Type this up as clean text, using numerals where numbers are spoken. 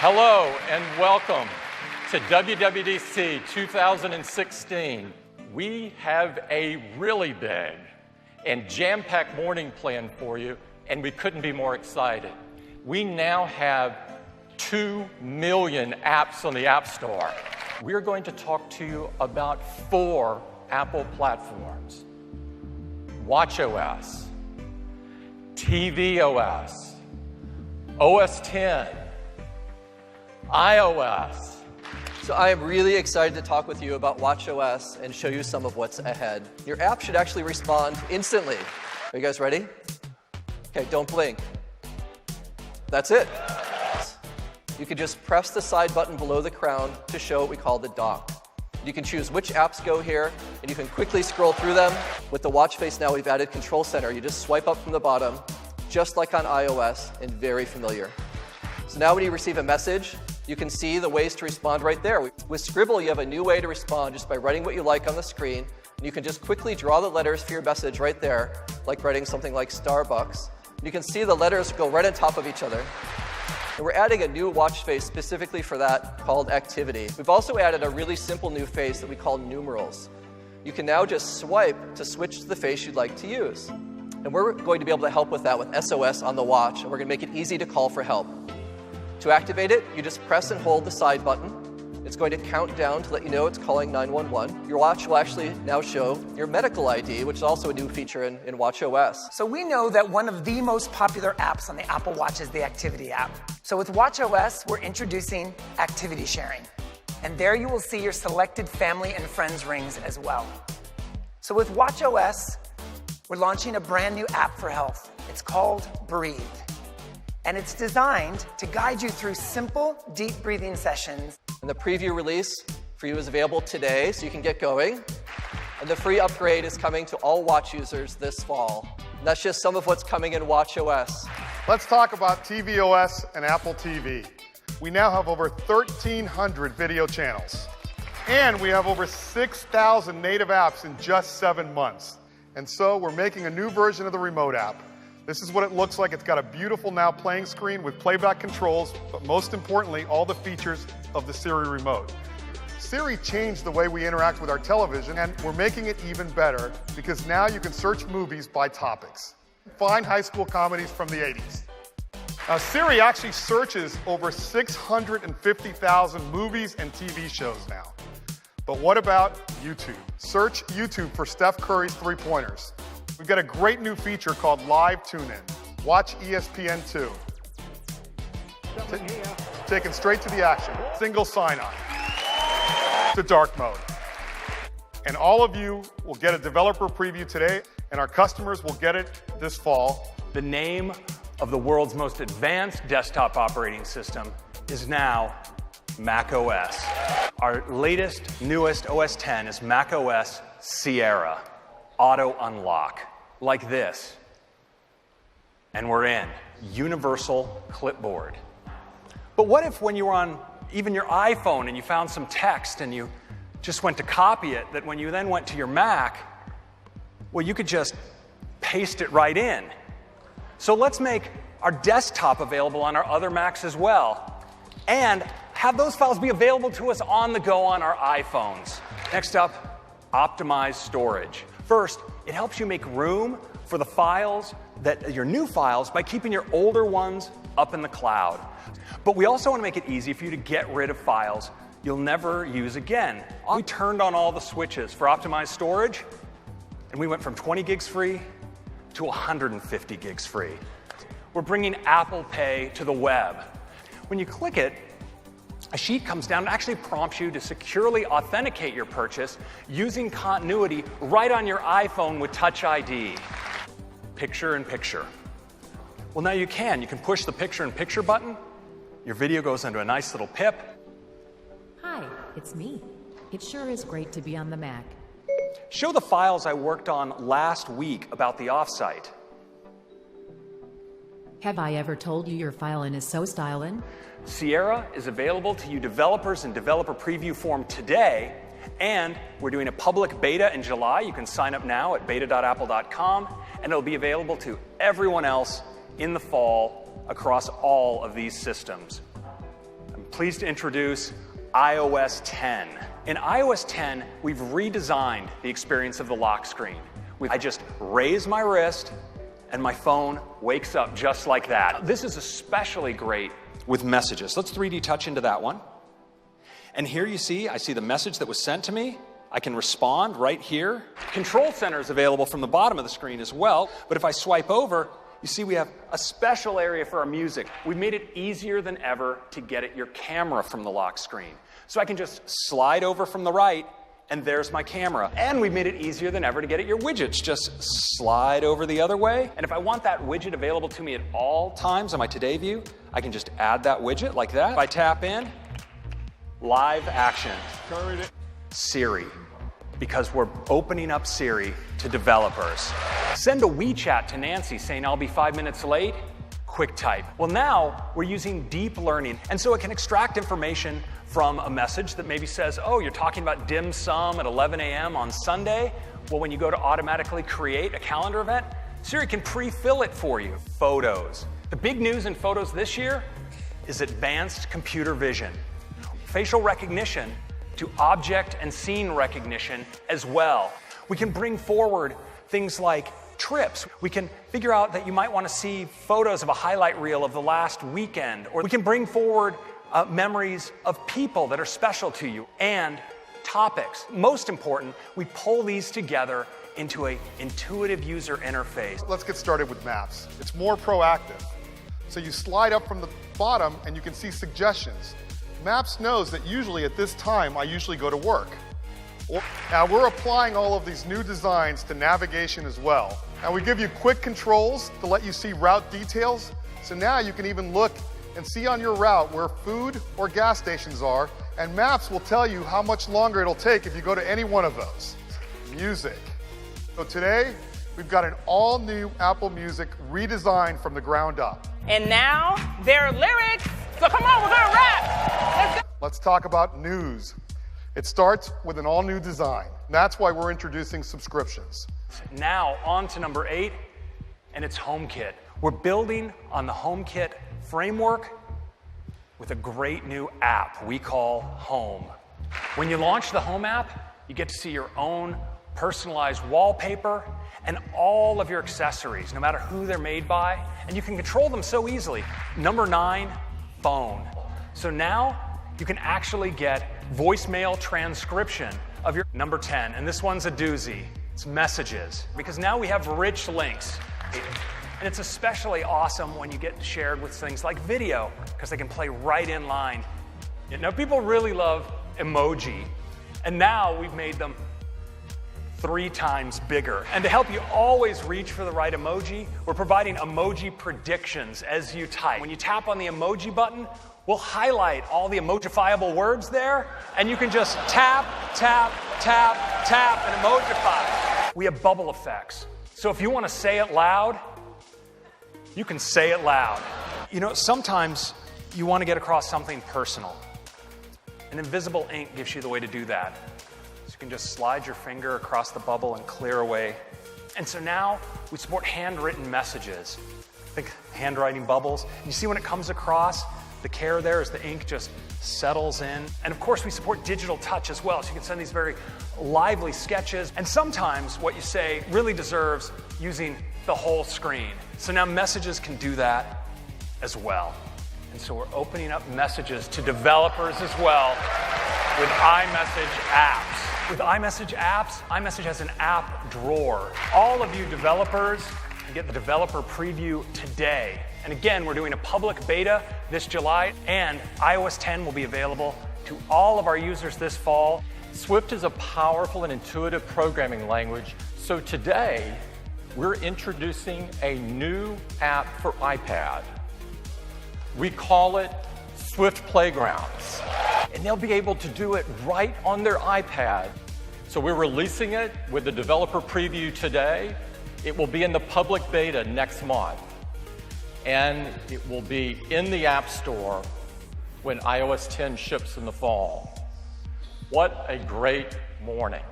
Hello and welcome to WWDC 2016. We have a really big and jam-packed morning planned for you, and we couldn't be more excited. We now have 2 million apps on the App Store. We're going to talk to you about 4 Apple platforms: watchOS, tvOS, OS X, iOS. So I am really excited to talk with you about watchOS and show you some of what's ahead. Your app should actually respond instantly. Are you guys ready? Okay, don't blink. That's it. You can just press the side button below the crown to show what we call the dock. You can choose which apps go here, and you can quickly scroll through them. With the watch face now, we've added Control Center. You just swipe up from the bottom, just like on iOS, and very familiar. So now when you receive a message, you can see the ways to respond right there. With Scribble, you have a new way to respond just by writing what you like on the screen, and you can just quickly draw the letters for your message right there, like writing something like Starbucks. You can see the letters go right on top of each other. And we're adding a new watch face specifically for that called Activity. We've also added a really simple new face that we call Numerals. You can now just swipe to switch to the face you'd like to use. And we're going to be able to help with that with SOS on the watch, and we're going to make it easy to call for help. To activate it, you just press and hold the side button. It's going to count down to let you know it's calling 911. Your watch will actually now show your medical ID, which is also a new feature in watchOS. So we know that one of the most popular apps on the Apple Watch is the Activity app. So with watchOS, we're introducing activity sharing. And there you will see your selected family and friends rings as well. So with watchOS, we're launching a brand new app for health. It's called Breathe. And it's designed to guide you through simple, deep breathing sessions. And the preview release for you is available today, so you can get going. And the free upgrade is coming to all watch users this fall. And that's just some of what's coming in watchOS. Let's talk about tvOS and Apple TV. We now have over 1,300 video channels. And we have over 6,000 native apps in just 7 months. And so we're making a new version of the remote app. This is what it looks like. It's got a beautiful now playing screen with playback controls, but most importantly, all the features of the Siri remote. Siri changed the way we interact with our television, and we're making it even better because now you can search movies by topics. Find high school comedies from the 80s. Now, Siri actually searches over 650,000 movies and TV shows now. But what about YouTube? Search YouTube for Steph Curry's three-pointers. We've got a great new feature called Live Tune-In. Watch ESPN2. Taken straight to the action. Single sign-on. To dark mode. And all of you will get a developer preview today, and our customers will get it this fall. The name of the world's most advanced desktop operating system is now macOS. Our latest, newest OS X is macOS Sierra. Auto unlock, like this. And we're in universal clipboard. But what if when you were on even your iPhone and you found some text and you just went to copy it, that when you then went to your Mac, well, you could just paste it right in. So let's make our desktop available on our other Macs as well, and have those files be available to us on the go on our iPhones. Next up, optimize storage. First, it helps you make room for the files, your new files, by keeping your older ones up in the cloud. But we also want to make it easy for you to get rid of files you'll never use again. We turned on all the switches for optimized storage, and we went from 20 gigs free to 150 gigs free. We're bringing Apple Pay to the web. When you click it, a sheet comes down and actually prompts you to securely authenticate your purchase using continuity right on your iPhone with Touch ID. Picture-in-picture. Well, now you can push the picture-in-picture button. Your video goes into a nice little pip. Hi, it's me. It sure is great to be on the Mac. Show the files I worked on last week about the offsite. Have I ever told you your filing is so stylin'? Sierra is available to you developers in developer preview form today, and we're doing a public beta in July. You can sign up now at beta.apple.com, and it'll be available to everyone else in the fall across all of these systems. I'm pleased to introduce iOS 10. In iOS 10, we've redesigned the experience of the lock screen. I just raise my wrist and my phone wakes up just like that. This is especially great with messages. Let's 3D touch into that one. And here you see, I see the message that was sent to me. I can respond right here. Control Center is available from the bottom of the screen as well. But if I swipe over, you see we have a special area for our music. We've made it easier than ever to get at your camera from the lock screen. So I can just slide over from the right, and there's my camera. And we've made it easier than ever to get at your widgets. Just slide over the other way. And if I want that widget available to me at all times on my Today view, I can just add that widget like that. If I tap in, live action. Siri, because we're opening up Siri to developers. Send a WeChat to Nancy saying I'll be 5 minutes late. Quick type. Well, now we're using deep learning, and so it can extract information from a message that maybe says, oh, you're talking about dim sum at 11 a.m. on Sunday. Well, when you go to automatically create a calendar event, Siri can pre-fill it for you. Photos. The big news in photos this year is advanced computer vision. Facial recognition to object and scene recognition as well. We can bring forward things like trips. We can figure out that you might want to see photos of a highlight reel of the last weekend, or we can bring forward memories of people that are special to you and topics. Most important, we pull these together into an intuitive user interface. Let's get started with Maps. It's more proactive. So you slide up from the bottom and you can see suggestions. Maps knows that usually at this time I usually go to work. Now we're applying all of these new designs to navigation as well. And we give you quick controls to let you see route details. So now you can even look and see on your route where food or gas stations are, and Maps will tell you how much longer it'll take if you go to any one of those. Music. So today, we've got an all-new Apple Music redesigned from the ground up. And now, their lyrics. So come on, we're gonna rap. Let's go. Let's talk about news. It starts with an all-new design. That's why we're introducing subscriptions. Now, on to number 8, and it's HomeKit. We're building on the HomeKit framework with a great new app we call Home. When you launch the Home app, you get to see your own personalized wallpaper and all of your accessories, no matter who they're made by, and you can control them so easily. Number 9, phone. So now you can actually get voicemail transcription of your number 10, and this one's a doozy. It's messages, because now we have rich links. And it's especially awesome when you get shared with things like video, because they can play right in line. You know, people really love emoji, and now we've made them 3 times bigger. And to help you always reach for the right emoji, we're providing emoji predictions as you type. When you tap on the emoji button, we'll highlight all the emojifiable words there, and you can just tap, tap, tap, tap, and emojify. We have bubble effects. So if you want to say it loud, you can say it loud. You know, sometimes you want to get across something personal. And invisible ink gives you the way to do that. So you can just slide your finger across the bubble and clear away. And so now we support handwritten messages. Think handwriting bubbles. And you see when it comes across, the care there is the ink just settles in. And of course, we support digital touch as well. So you can send these very lively sketches. And sometimes what you say really deserves using the whole screen. So now messages can do that as well. And so we're opening up messages to developers as well with iMessage apps. With iMessage apps, iMessage has an app drawer. All of you developers can get the developer preview today. And again, we're doing a public beta this July, and iOS 10 will be available to all of our users this fall. Swift is a powerful and intuitive programming language, so today we're introducing a new app for iPad. We call it Swift Playgrounds, and they'll be able to do it right on their iPad. So we're releasing it with the developer preview today. It will be in the public beta next month, and it will be in the App Store when iOS 10 ships in the fall. What a great morning.